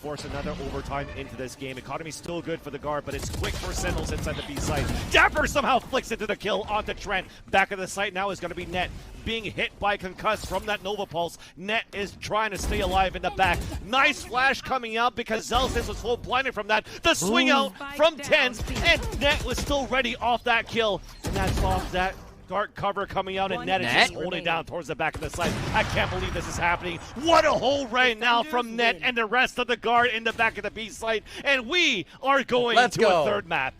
force another overtime into this game. Economy's still good for the guard, but it's quick for Sentinels inside the B site. Dapper somehow flicks into the kill onto Trent. Back of the site now is going to be Net. Being hit by concuss from that Nova Pulse. Net is trying to stay alive in the back. Nice flash coming out because Zelsis was full blinded from that. The swing out from Tens, and Net was still ready off that kill. And that's off that guard cover coming out, and Net is just holding down towards the back of the site. I can't believe this is happening. What a hole right now from Net and the rest of the guard in the back of the B site. And we are going to a third map.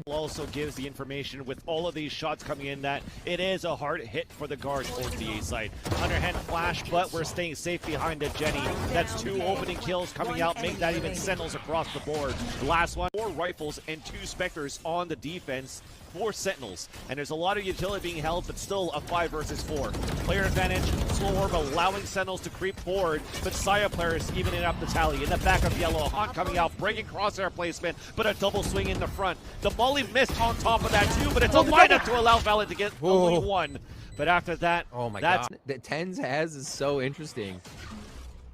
Also gives the information with all of these shots coming in that it is a hard hit for the guard towards the A side. Underhand flash, but we're staying safe behind it, Jenny. That's 2 opening kills coming out, make that even Sentinels across the board. The last one, 4 rifles and 2 Spectres on the defense for Sentinels. And there's a lot of utility being held, but still a 5 versus 4. Player advantage, slow orb allowing Sentinels to creep forward, but Saya players evening up the tally. In the back of Yellow, Haunt coming out, breaking crosshair placement, but a double swing in the front. The Molly missed on top of that too, but it's a lineup to allow Valorant to get only 1. But after that, oh my god. That Tens has is so interesting.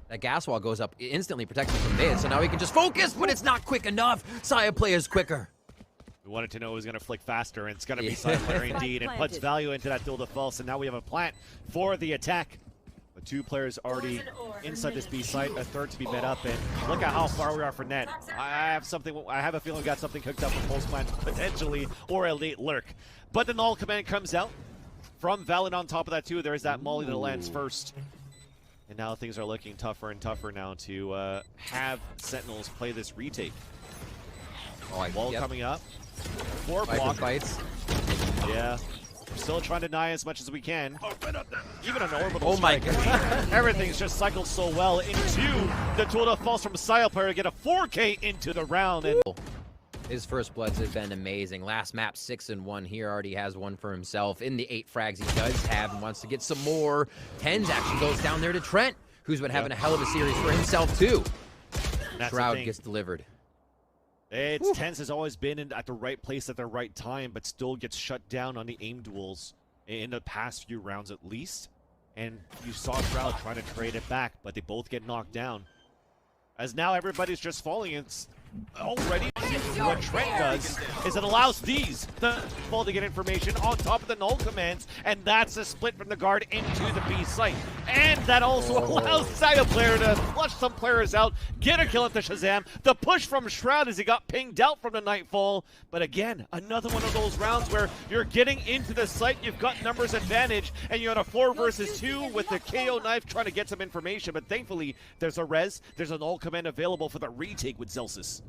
That gas wall goes up, it instantly protects him from mid, so now he can just focus, but it's not quick enough. Saya players quicker. We wanted to know it was going to flick faster, and it's going to be Side player indeed, and puts value into that duel defense, and now we have a plant for the attack. But 2 players already inside this B site, a third to be met up, and look at how far we are for Net. I have a feeling we got something cooked up with Pulse Plant, potentially, or a late lurk. But the null command comes out from Valorant on top of that too. There is that Molly that lands first. And now things are looking tougher and tougher now to have Sentinels play this retake. Wall coming up. 4 block fights. Yeah. We're still trying to deny as much as we can. Even an orbital strike. My god. Everything's just cycled so well into the total falls from Saya player to get a 4K into the round. And his first bloods have been amazing. Last map 6-1 here, already has 1 for himself. In the 8 frags he does have and wants to get some more. Tens actually goes down there to Trent, who's been having a hell of a series for himself too. Shroud gets delivered. Tens has always been at the right place at the right time, but still gets shut down on the aim duels in the past few rounds at least. And you saw Shroud trying to trade it back, but they both get knocked down. As now everybody's just falling, it's already what Trent does is it allows these to fall to get information on top of the null commands, and that's a split from the guard into the B site. And that also allows Saya player to flush some players out, get a kill at the Shazam. The push from Shroud as he got pinged out from the Nightfall. But again, another one of those rounds where you're getting into the site, you've got numbers advantage, and you're on a 4 versus 2 with the KO knife trying to get some information. But thankfully, there's a res, there's a null command available for the retake with Zelsis.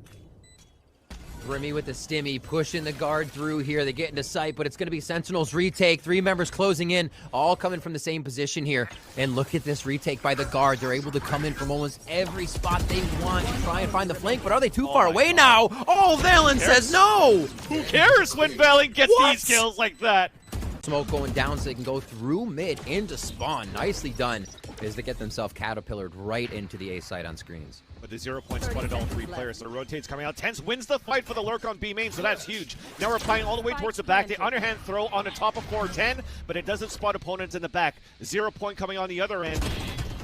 Remy with the stimmy, pushing the guard through here. They get into sight, but it's going to be Sentinel's retake. 3 members closing in, all coming from the same position here. And look at this retake by the guard. They're able to come in from almost every spot they want to try and find the flank, but are they too far away now? Oh, Valen says no! Who cares when Valen gets these kills like that? Smoke going down so they can go through mid into spawn. Nicely done as they get themselves caterpillared right into the A site on screens. But the 0 point spotted all 3 players, so the rotates coming out. Tens wins the fight for the lurk on B main, so that's huge. Now we're playing all the way towards the back. The underhand throw on the top of core 10, but it doesn't spot opponents in the back. 0 point coming on the other end.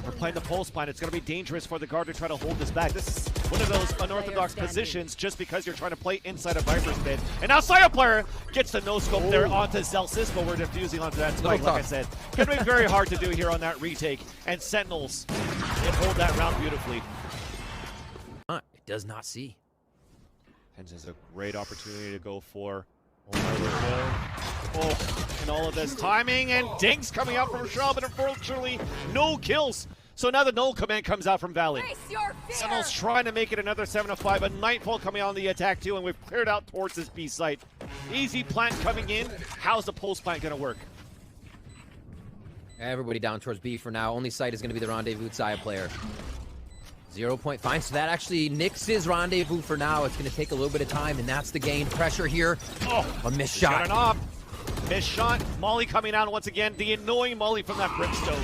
We're playing the pulse plan. It's going to be dangerous for the guard to try to hold this back. This is one of those unorthodox positions just because you're trying to play inside a Viper's pit. And now Saya player gets the no-scope there onto Zelsis, but we're diffusing onto that spike, like I said. Going to be very hard to do here on that retake. And Sentinels can hold that round beautifully. It does not see. Tens has a great opportunity to go for. And all of this timing, and dinks coming out from Shroud, but unfortunately no kills. So now the null command comes out from Valley. Sentinels trying to make it another 7-5, a Nightfall coming on the attack too, and we've cleared out towards this B site. Easy plant coming in. How's the pulse plant going to work? Everybody down towards B for now. Only site is going to be the Rendezvous Saya player. 0 point fine, so that actually nicks his rendezvous for now. It's going to take a little bit of time, and that's the gain. Pressure here. Oh, a missed shot. Got it off. Missed shot. Molly coming out once again. The annoying Molly from that Brimstone.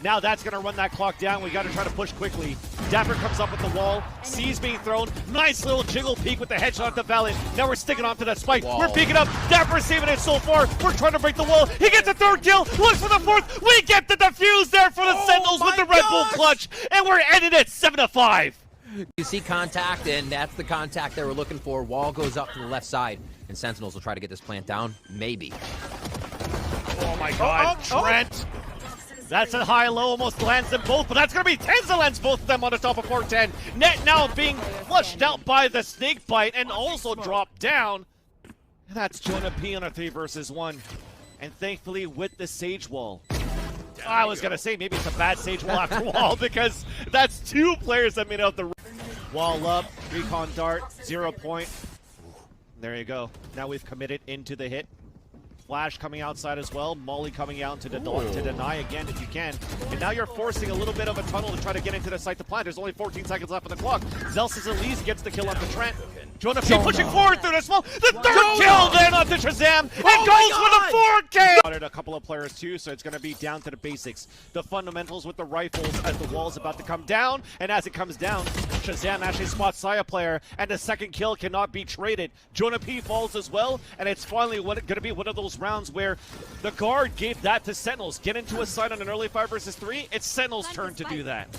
Now that's going to run that clock down. We got to try to push quickly. Dapper comes up with the wall. C's being thrown. Nice little jiggle peek with the headshot to Valiant. Now we're sticking onto that spike. Whoa. We're peeking up. Dapper saving it so far. We're trying to break the wall. He gets a 3rd kill. Looks for the 4th. We get the defuse there for the Sentinels with the Red Bull clutch. And we're ending it 7-5. You see contact, and that's the contact they were looking for. Wall goes up to the left side, and Sentinels will try to get this plant down. Maybe. Oh my god, Trent! That's a high-low, almost lands them both, but that's going to be Tens that lands both of them on the top of 410. Net now being flushed out by the snake bite and also dropped down. And that's Jonah P on a 3 versus 1. And thankfully with the Sage Wall. I was going to say maybe it's a bad Sage Wall after Wall because that's 2 players that made out the wall up, recon dart, 0 point. There you go. Now we've committed into the hit. Flash coming outside as well. Molly coming out to deny again if you can. And now you're forcing a little bit of a tunnel to try to get into the site to plant. There's only 14 seconds left on the clock. Zelsis at least gets the kill onto Trent. Jonah P pushing forward through the smoke. The third kill then onto Shazam. And goes with a 4K. A couple of players too, so it's going to be down to the basics. The fundamentals with the rifles as the wall's about to come down. And as it comes down, Shazam actually spots Saya player. And the second kill cannot be traded. Jonah P falls as well. And it's finally going to be one of those rounds where the guard gave that to Sentinels. Get into a side on an early 5 versus 3. It's Sentinels' turn to do that.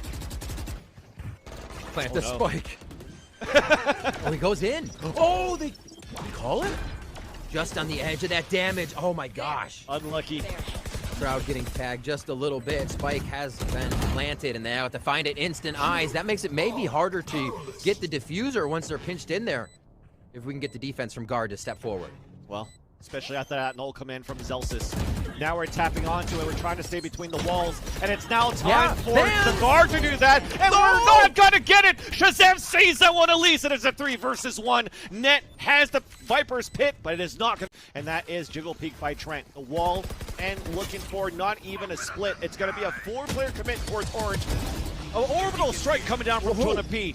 Plant the spike. Oh, he goes in. Oh, they call it? Just on the edge of that damage. Oh my gosh. Unlucky. Crowd getting tagged just a little bit. Spike has been planted, and they have to find it instant eyes. That makes it maybe harder to get the diffuser once they're pinched in there. If we can get the defense from guard to step forward. Well, especially after that null command from Zelsis. Now we're tapping onto it. We're trying to stay between the walls. And it's now time for the guard to do that. And we're not going to get it. Shazam sees that one at least. And it's a 3 versus 1. Net has the Viper's Pit, but it is not going to. And that is Jiggle Peek by Trent. The wall and looking for not even a split. It's going to be a 4-player commit towards Orange. An orbital strike coming down from Jonah P.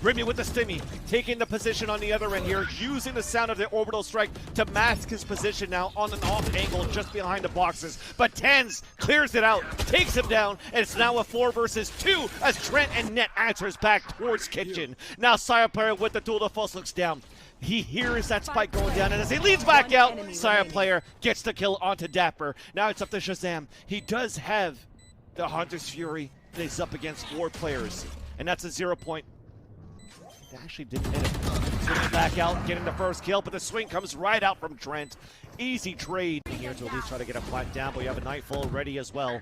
Remy with the stimmy, taking the position on the other end here, using the sound of the orbital strike to mask his position now on an off angle just behind the boxes. But Tens clears it out, takes him down, and it's now a 4 versus 2 as Trent and Net answers back towards Kitchen. Now Saya player with the duel, the Fuss looks down. He hears that spike going down, and as he leads back out, Saya player gets the kill onto Dapper. Now it's up to Shazam. He does have the Hunter's Fury, but he's up against 4 players, and that's a 0 point. They actually didn't hit it. Swinging back out, getting the first kill, but the swing comes right out from Trent. Easy trade here to at least try to get a plant down, but you have a Nightfall ready as well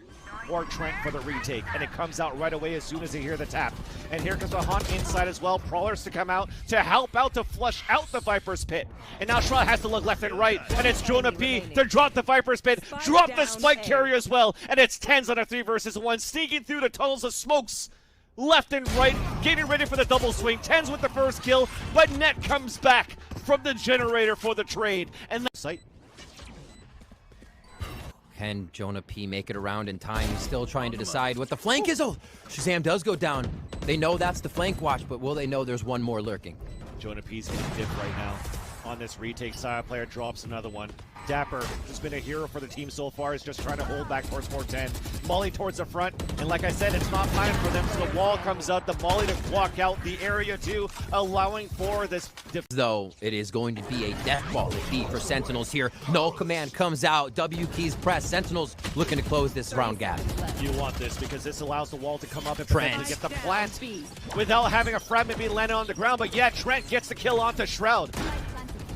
for Trent for the retake. And it comes out right away as soon as they hear the tap. And here comes the hunt inside as well. Prowlers to come out to help out to flush out the Viper's Pit. And now Shra has to look left and right. And it's Jonah P to drop the Viper's Pit, drop the spike carrier as well. And it's Tens on a 3 versus 1, sneaking through the tunnels of smokes. Left and right, getting ready for the double swing. Tens with the first kill, but Net comes back from the generator for the trade. And the site. Can Jonah P make it around in time? He's still trying to decide what the flank is. Oh, Shazam does go down. They know that's the flank watch, but will they know there's one more lurking? Jonah P's getting dipped right now on this retake. Saya player drops another one. Dapper, who's been a hero for the team so far, is just trying to hold back towards 410. Molly towards the front, and like I said, it's not time for them, so the wall comes out, the Molly to block out the area too, allowing for this. Though it is going to be a death ball defeat for Sentinels here. Null command comes out, W keys press. Sentinels looking to close this round gap. You want this because this allows the wall to come up and potentially get the plant without having a fragment be landed on the ground, but yet Trent gets the kill onto Shroud.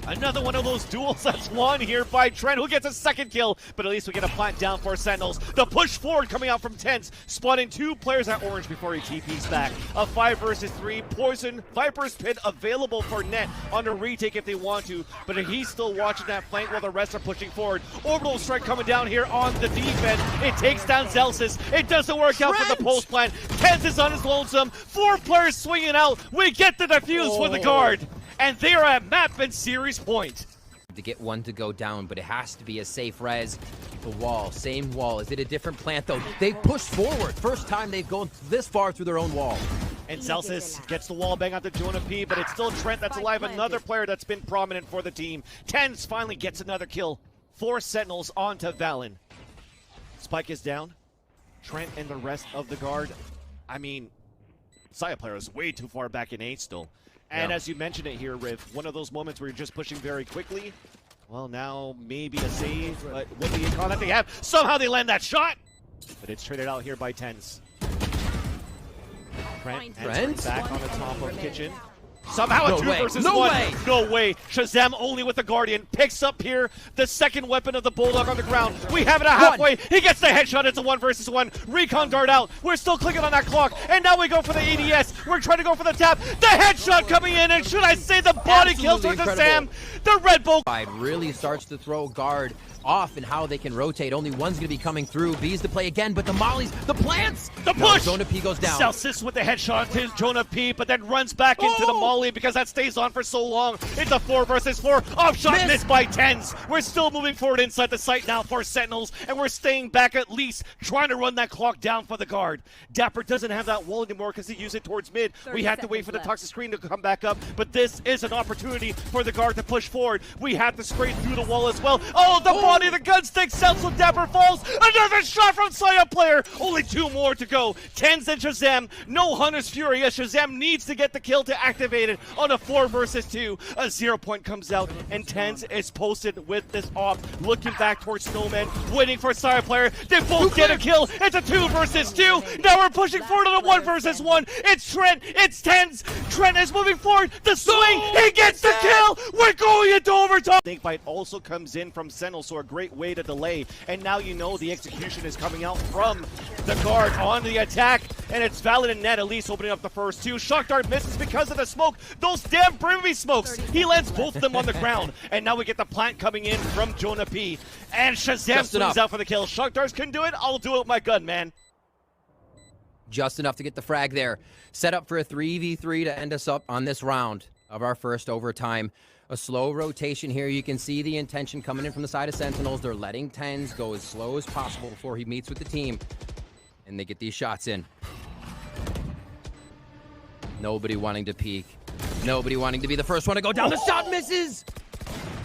Another one of those duels that's won here by Trent, who gets a second kill, but at least we get a plant down for Sentinels. The push forward coming out from Tens, spotting 2 players at Orange before he TP's back. A 5 versus 3, Poison, Viper's Pit available for Net on the retake if they want to, but he's still watching that flank while the rest are pushing forward. Orbital strike coming down here on the defense. It takes down Zelsis. It doesn't work out for the post plant. Tens is on his lonesome. 4 players swinging out. We get the defuse for the guard. And they are at map and series point. To get one to go down, but it has to be a safe res. The wall, same wall. Is it a different plant though? They pushed forward. First time they've gone this far through their own wall. And Celsius gets the wall bang onto Jonah P, but it's still Trent that's alive. Another player that's been prominent for the team. Tens finally gets another kill. 4 Sentinels onto Valen. Spike is down. Trent and the rest of the guard. I mean, Saya player is way too far back in A still. And as you mentioned it here, Riv, one of those moments where you're just pushing very quickly. Well, now maybe a save, but with the econ that they have, somehow they land that shot! But it's traded out here by Tens. Trent Trent? back on the top of Kitchen. Somehow a No 2 way. versus No 1. way. No way. Shazam only with the Guardian. Picks up here the second weapon of the Bulldog on the ground. We have it at halfway. He gets the headshot. It's a 1 versus 1. Recon guard out. We're still clicking on that clock. And now we go for the ADS. We're trying to go for the tap. The headshot coming in. And should I say the body kills towards the Sam. The Red Bull really starts to throw guard off and how they can rotate. Only one's going to be coming through. B's to play again, but the mollies, the plants, the push. Jonah P goes down. Celsius with the headshot to Jonah P, but then runs back into the molly because that stays on for so long. It's a 4 versus 4. Offshot missed by Tens. We're still moving forward inside the site now for Sentinels, and we're staying back at least, trying to run that clock down for the guard. Dapper doesn't have that wall anymore because he used it towards mid. We have to wait for the toxic screen to come back up, but this is an opportunity for the guard to push forward. We have to spray through the wall as well. Oh, the body, the gun stick. So Dapper falls. Another shot from Saya player. Only 2 more to go. Tens and Shazam. No Hunter's Fury as Shazam needs to get the kill to activate it on a 4 versus 2. A 0 point comes out and Tens is posted with this off. Looking back towards Snowman. Waiting for Saya player. They both get a kill. It's a 2 versus 2. Now we're pushing forward on a 1 versus 1. It's Trent. It's Tens. Trent is moving forward. The swing. He gets the kill. We're going into overtime. Snake Bite also comes in from Sentinel, so a great way to delay. And now you know the execution is coming out from the guard on the attack, and it's Valid and Net at least opening up the first 2. Shock Dart misses because of the smoke. Those damn Brimby smokes. He lands both of them on the ground, and now we get the plant coming in from Jonah P. And Shazam swings out for the kill. Shock Darts can do it. I'll do it with my gun, man. Just enough to get the frag there. Set up for a 3v3 to end us up on this round of our first overtime. A slow rotation here. You can see the intention coming in from the side of Sentinels. They're letting Tens go as slow as possible before he meets with the team. And they get these shots in. Nobody wanting to peek. Nobody wanting to be the first one to go down. The shot misses!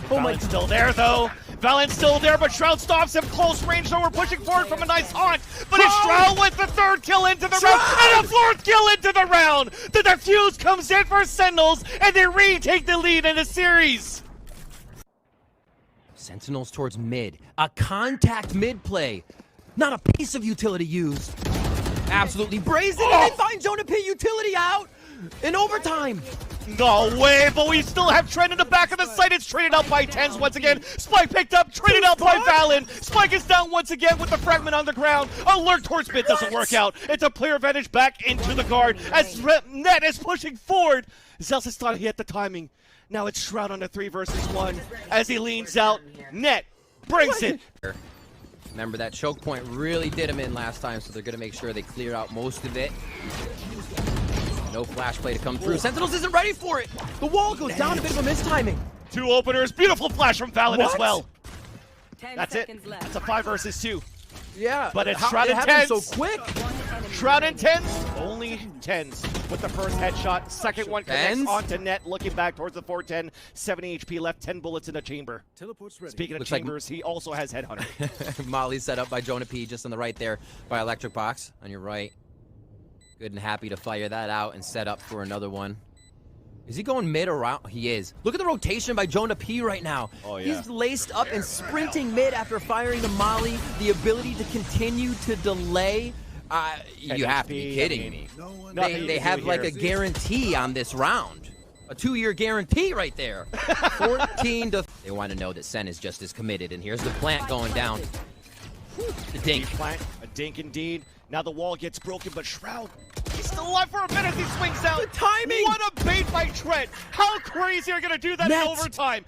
Oh my! Still there though. Valent's still there, but Shroud stops him close range, so we're pushing forward from a nice haunt. But it's Shroud with the 3rd kill into the round, and a 4th kill into the round. The defuse comes in for Sentinels, and they retake the lead in the series. Sentinels towards mid. A contact mid play. Not a piece of utility used. Absolutely brazen, and they find Jonah P utility out in overtime. No way, but we still have Trent in the back of the site. It's traded out by Tens once again. Spike picked up, traded out by Valen. Spike is down once again with the fragment on the ground. Alert towards mid doesn't work out. It's a player advantage back into the guard as Net is pushing forward. Zelsis thought he had the timing. Now it's Shroud on the 3 versus 1 as he leans out. Net brings it. Remember that choke point really did him in last time, so they're going to make sure they clear out most of it. No flash play to come through. Sentinels isn't ready for it. The wall goes down, a bit of a mistiming. 2 openers. Beautiful flash from Valen as well. That's it. That's a 5 versus 2. Yeah. But it's Shroud and Tens. So quick. Shroud and Tens. Only Tens with the first headshot. Second one connects onto Net. Looking back towards the 410. 70 HP left. 10 bullets in the chamber. Speaking of chambers, he also has Headhunter. Molly set up by Jonah P just on the right there by Electric Box on your right. Good and happy to fire that out and set up for another one. Is he going mid or out? He is. Look at the rotation by Jonah P right now. Oh, yeah. He's laced up and sprinting mid after firing the molly. The ability to continue to delay. You have to be kidding me. They have like a guarantee on this round. A 2-year guarantee right there. 14 to... They want to know that Sen is just as committed. And here's the plant going down. The dink. Plant, a dink indeed. Now the wall gets broken, but Shroud, he's still alive for a minute as he swings out. The timing! What a bait by Trent. How crazy are you going to do that in overtime?